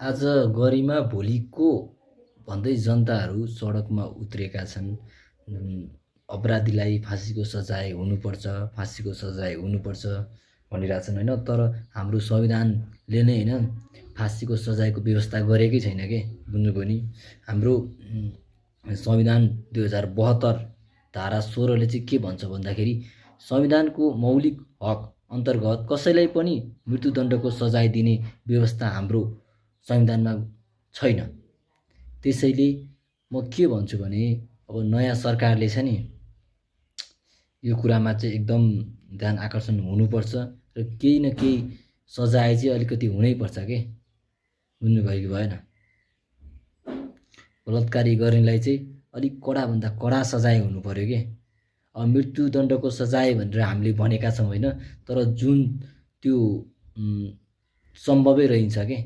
आज गरिमा भोलिको भन्दै जनताहरू सडकमा उत्रेका छन्। अपराधीलाई फाँसीको सजाय हुनुपर्छ, फाँसीको सजाय हुनुपर्छ भनिरहेछन् होइन। तर हाम्रो संविधानले नै होइन फाँसीको सजायको व्यवस्था गरेकै छैन के, बुझ्नुभयो नि। हाम्रो संविधान 2072 धारा 16ले चाहिँ के भन्छ भन्दाखेरि संविधानको मौलिक हक अन्तर्गत कसैलाई पनि मृत्युदण्डको सजाय दिने व्यवस्था हाम्रो संविधानमा छैन। त्यसैले म के भन्छु भने अब नयाँ सरकारले छ नि यो कुरामा चाहिँ एकदम ध्यान आकर्षण हुनुपर्छ र केही न केही सजाय चाहिँ अलिकति हुनैपर्छ के, बुझ्नुभयो कि भएन। बलात्कारी गर्नेलाई चाहिँ अलिक कडाभन्दा कडा सजाय हुनु पर्यो के। अब मृत्युदण्डको सजाय भनेर हामीले भनेका छौँ होइन, तर जुन त्यो सम्भवै रहन्छ के।